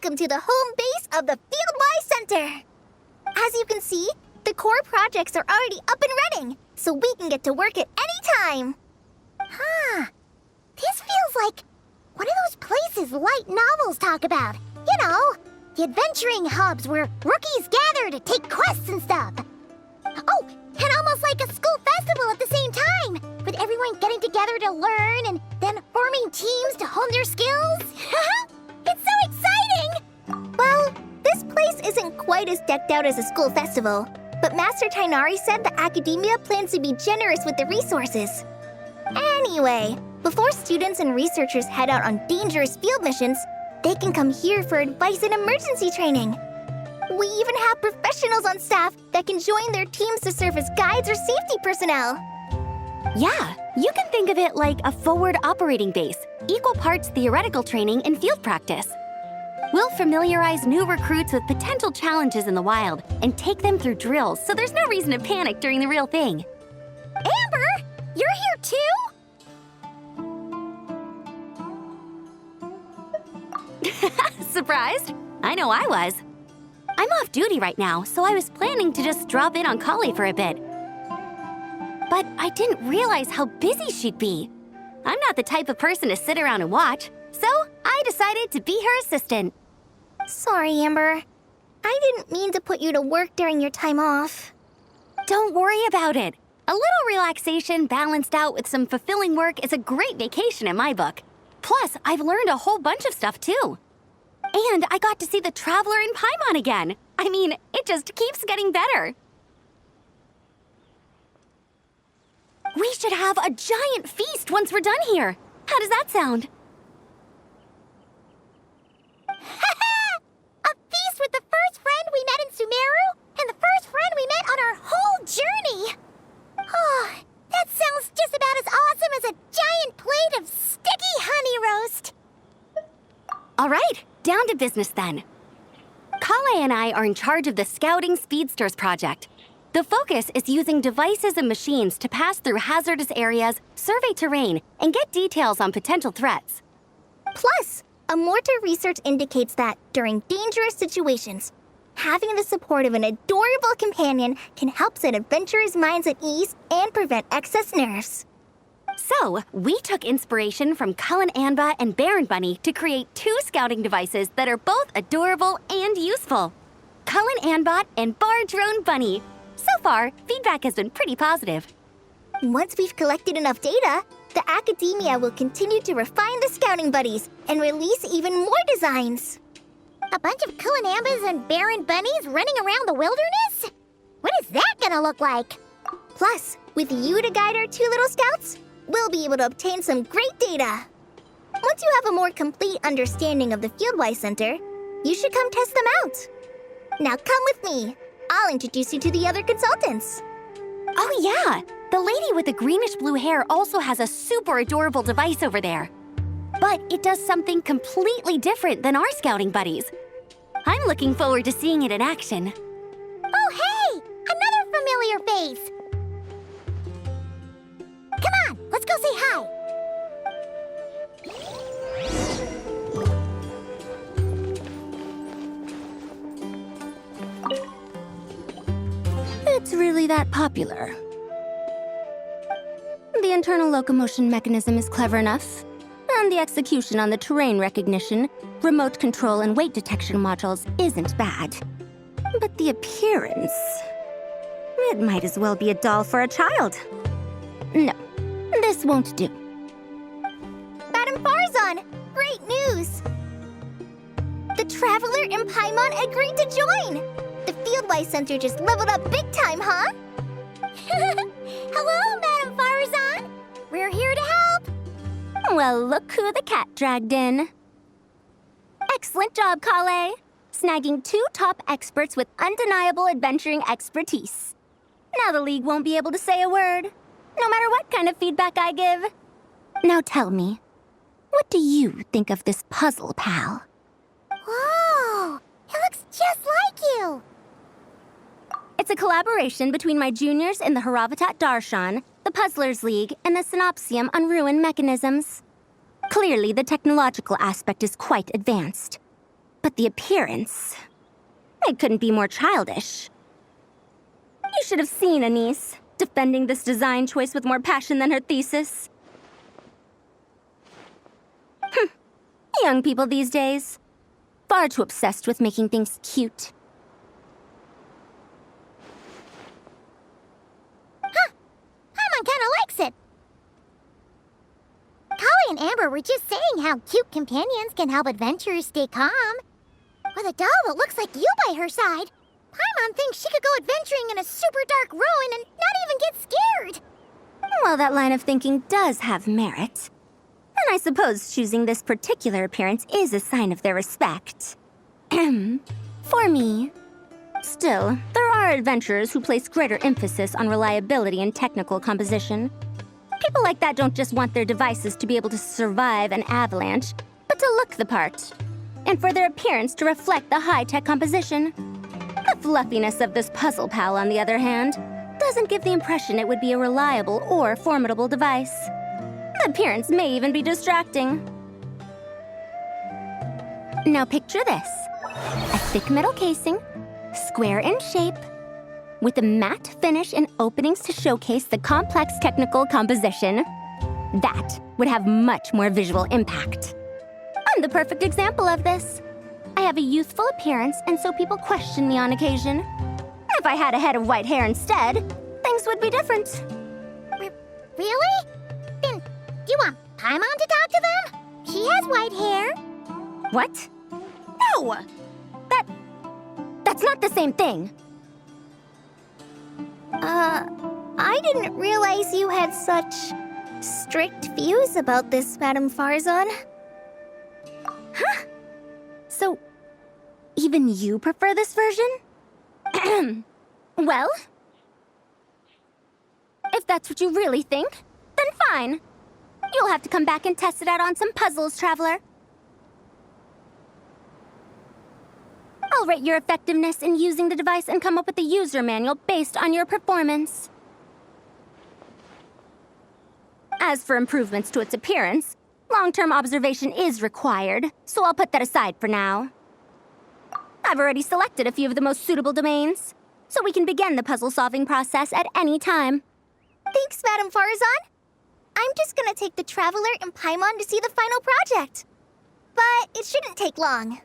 Welcome to the home base of the Fieldside Center! As you can see, the core projects are already up and running, so we can get to work at any time. Huh. This feels like one of those places light novels talk about. You know, the adventuring hubs where rookies gather to take quests and stuff. Oh, and almost like a school festival at the same time, with everyone getting together to learn and then forming teams to hone their skills. It's so exciting! Well, this place isn't quite as decked out as a school festival, but Master Tainari said the academia plans to be generous with the resources. Anyway, before students and researchers head out on dangerous field missions, they can come here for advice and emergency training. We even have professionals on staff that can join their teams to serve as guides or safety personnel. Yeah, you can think of it like a forward operating base, equal parts theoretical training and field practice. We'll familiarize new recruits with potential challenges in the wild and take them through drills so there's no reason to panic during the real thing. Amber, you're here too? Surprised? I know I was. I'm off duty right now, so I was planning to just drop in on Kali for a bit. But I didn't realize how busy she'd be. I'm not the type of person to sit around and watch, so I decided to be her assistant. Sorry, Amber. I didn't mean to put you to work during your time off. Don't worry about it. A little relaxation balanced out with some fulfilling work is a great vacation in my book. Plus, I've learned a whole bunch of stuff too. And I got to see the Traveler in Paimon again. I mean, it just keeps getting better. We should have a giant feast once we're done here. How does that sound? A feast with the first friend we met in Sumeru and the first friend we met on our whole journey. Oh, that sounds just about as awesome as a giant plate of sticky honey roast. All right, down to business then. Kale and I are in charge of the Scouting Speedsters project. The focus is using devices and machines to pass through hazardous areas, survey terrain, and get details on potential threats. Plus, a mortar research indicates that, during dangerous situations, having the support of an adorable companion can help set adventurers' minds at ease and prevent excess nerves. So, we took inspiration from Cullen Anba and Baron Bunny to create 2 scouting devices that are both adorable and useful. Cullen Anbot and Bar Drone Bunny. So far, feedback has been pretty positive. Once we've collected enough data, the academia will continue to refine the scouting buddies and release even more designs. A bunch of Kulanambas and Baron Bunnies running around the wilderness? What is that gonna look like? Plus, with you to guide our 2 little scouts, we'll be able to obtain some great data. Once you have a more complete understanding of the Fieldwise Center, you should come test them out. Now come with me. I'll introduce you to the other consultants. Oh yeah, the lady with the greenish-blue hair also has a super adorable device over there. But it does something completely different than our scouting buddies. I'm looking forward to seeing it in action. Oh hey, another familiar face. Come on, let's go say hi. It's really that popular. The internal locomotion mechanism is clever enough, and the execution on the terrain recognition, remote control, and weight detection modules isn't bad. But the appearance... it might as well be a doll for a child. No, this won't do. Madam Farzan, great news! The Traveler in Paimon agreed to join! The Fieldwise Center just leveled up big time, huh? Hello, Madam Farzan. We're here to help. Well, look who the cat dragged in. Excellent job, Kale. Snagging 2 top experts with undeniable adventuring expertise. Now the League won't be able to say a word, no matter what kind of feedback I give. Now tell me, what do you think of this puzzle, pal? Whoa, it looks just like you. It's a collaboration between my juniors in the Haravatat Darshan, the Puzzlers League, and the Synopsium on Ruin Mechanisms. Clearly, the technological aspect is quite advanced. But the appearance... It couldn't be more childish. You should have seen Anise, defending this design choice with more passion than her thesis. Young people these days. Far too obsessed with making things cute. Paimon kinda likes it. Kali and Amber were just saying how cute companions can help adventurers stay calm. With a doll that looks like you by her side, Paimon thinks she could go adventuring in a super dark ruin and not even get scared. Well, that line of thinking does have merit. And I suppose choosing this particular appearance is a sign of their respect. For me. Still, there are adventurers who place greater emphasis on reliability and technical composition. People like that don't just want their devices to be able to survive an avalanche, but to look the part. And for their appearance to reflect the high-tech composition. The fluffiness of this puzzle pal, on the other hand, doesn't give the impression it would be a reliable or formidable device. The appearance may even be distracting. Now picture this. A thick metal casing, square in shape, with a matte finish and openings to showcase the complex technical composition. That would have much more visual impact. I'm the perfect example of this. I have a youthful appearance, and so people question me on occasion. If I had a head of white hair instead, things would be different. Really? Then, do you want Paimon to talk to them? She has white hair. What? No! That's not the same thing. I didn't realize you had such strict views about this, Madame Farzan. Huh? So, even you prefer this version? Well, if that's what you really think, then fine. You'll have to come back and test it out on some puzzles, Traveler. I'll rate your effectiveness in using the device and come up with a user manual based on your performance. As for improvements to its appearance, long-term observation is required, so I'll put that aside for now. I've already selected a few of the most suitable domains, so we can begin the puzzle-solving process at any time. Thanks, Madame Farzan. I'm just gonna take the Traveler and Paimon to see the final project. But it shouldn't take long.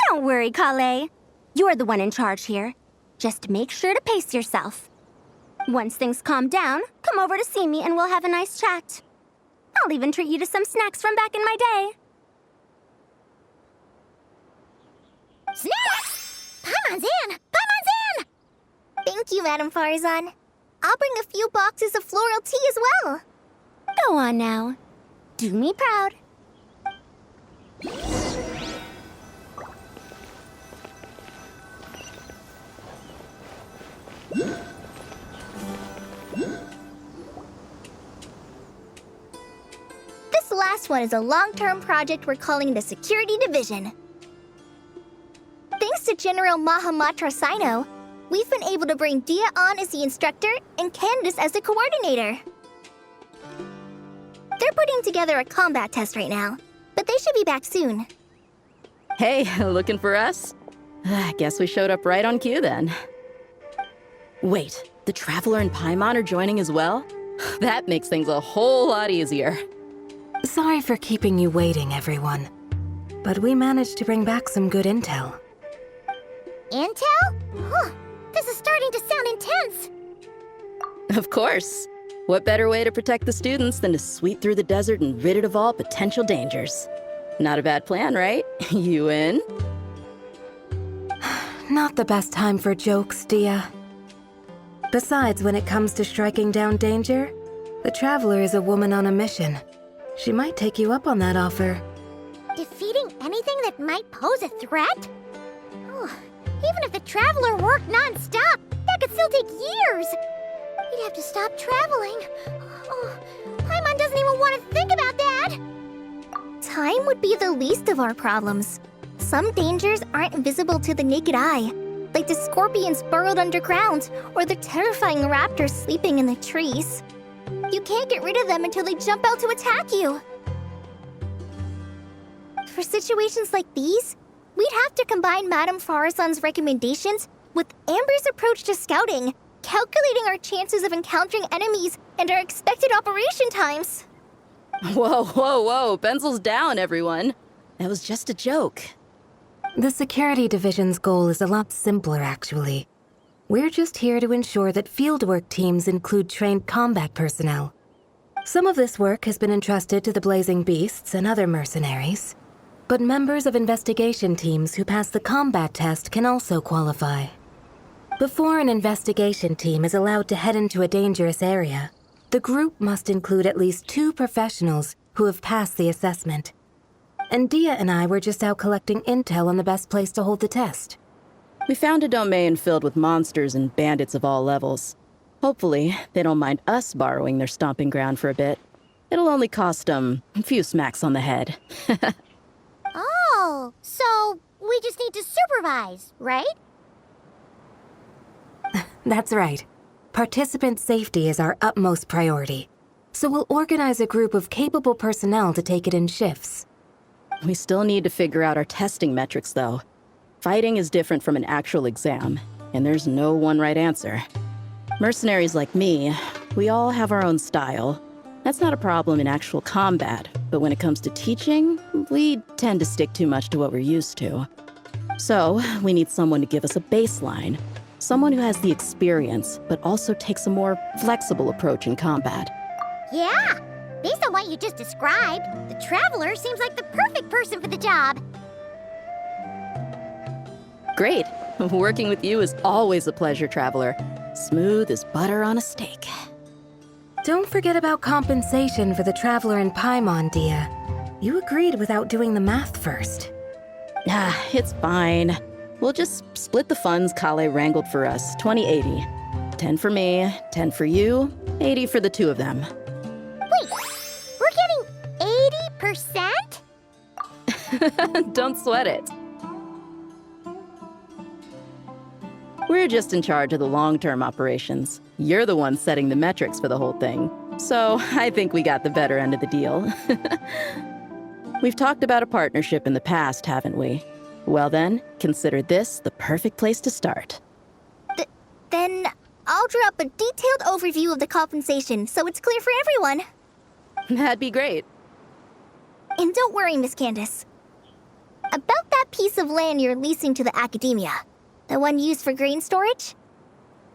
Don't worry, Kale. You're the one in charge here. Just make sure to pace yourself. Once things calm down, come over to see me and we'll have a nice chat. I'll even treat you to some snacks from back in my day. Snacks! Paimon's in! Paimon's in! Thank you, Madame Farzan. I'll bring a few boxes of floral tea as well. Go on now. Do me proud. This last one is a long-term project we're calling the Security Division. Thanks to General Mahamatra Sino, we've been able to bring Dia on as the instructor and Candace as the coordinator. They're putting together a combat test right now, but they should be back soon. Hey, looking for us? I guess we showed up right on cue then. Wait, the Traveler and Paimon are joining as well? That makes things a whole lot easier. Sorry for keeping you waiting, everyone. But we managed to bring back some good intel. Intel? Huh, this is starting to sound intense. Of course. What better way to protect the students than to sweep through the desert and rid it of all potential dangers? Not a bad plan, right? You in? Not the best time for jokes, Dia. Besides, when it comes to striking down danger, the Traveler is a woman on a mission. She might take you up on that offer. Defeating anything that might pose a threat? Oh, even if the Traveler worked non-stop, that could still take years. We'd have to stop traveling. Oh, Paimon doesn't even want to think about that. Time would be the least of our problems. Some dangers aren't visible to the naked eye, like the scorpions burrowed underground or the terrifying raptors sleeping in the trees. You can't get rid of them until they jump out to attack you. For situations like these, we'd have to combine Madame Farazan's recommendations with Amber's approach to scouting, calculating our chances of encountering enemies and our expected operation times. Whoa, whoa, whoa, pencils down, everyone. That was just a joke. The security division's goal is a lot simpler, actually. We're just here to ensure that fieldwork teams include trained combat personnel. Some of this work has been entrusted to the Blazing Beasts and other mercenaries, but members of investigation teams who pass the combat test can also qualify. Before an investigation team is allowed to head into a dangerous area, the group must include at least 2 professionals who have passed the assessment. And Dia and I were just out collecting intel on the best place to hold the test. We found a domain filled with monsters and bandits of all levels. Hopefully, they don't mind us borrowing their stomping ground for a bit. It'll only cost a few smacks on the head. Oh, so we just need to supervise, right? That's right. Participant safety is our utmost priority. So we'll organize a group of capable personnel to take it in shifts. We still need to figure out our testing metrics, though. Fighting is different from an actual exam, and there's no one right answer. Mercenaries like me, we all have our own style. That's not a problem in actual combat, but when it comes to teaching, we tend to stick too much to what we're used to. So, we need someone to give us a baseline. Someone who has the experience, but also takes a more flexible approach in combat. Yeah, based on what you just described, the Traveler seems like the perfect person for the job. Great. Working with you is always a pleasure, Traveler. Smooth as butter on a steak. Don't forget about compensation for the Traveler in Paimon, Dia. You agreed without doing the math first. It's fine. We'll just split the funds Kale wrangled for us, 20-80. 10 for me, 10 for you, 80 for the 2 of them. Wait, we're getting 80%? Don't sweat it. We're just in charge of the long-term operations. You're the one setting the metrics for the whole thing. So I think we got the better end of the deal. We've talked about a partnership in the past, haven't we? Well then, consider this the perfect place to start. Then I'll draw up a detailed overview of the compensation so it's clear for everyone. That'd be great. And don't worry, Miss Candace. About that piece of land you're leasing to the academia, the one used for grain storage,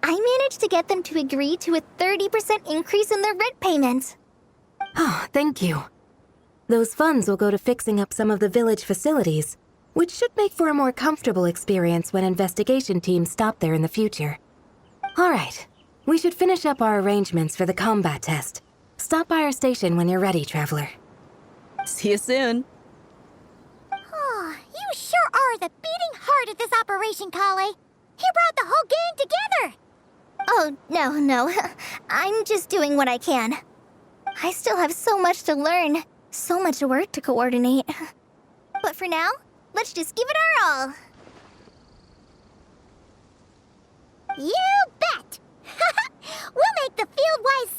I managed to get them to agree to a 30% increase in their rent payments. Oh, thank you. Those funds will go to fixing up some of the village facilities, which should make for a more comfortable experience when investigation teams stop there in the future. All right, we should finish up our arrangements for the combat test. Stop by our station when you're ready, Traveler. See you soon. Oh, you sure are the beating heart of this operation, Kale. He brought the whole gang together. Oh, no. I'm just doing what I can. I still have so much to learn, so much work to coordinate. But for now, let's just give it our all. You bet! We'll make the Fieldwise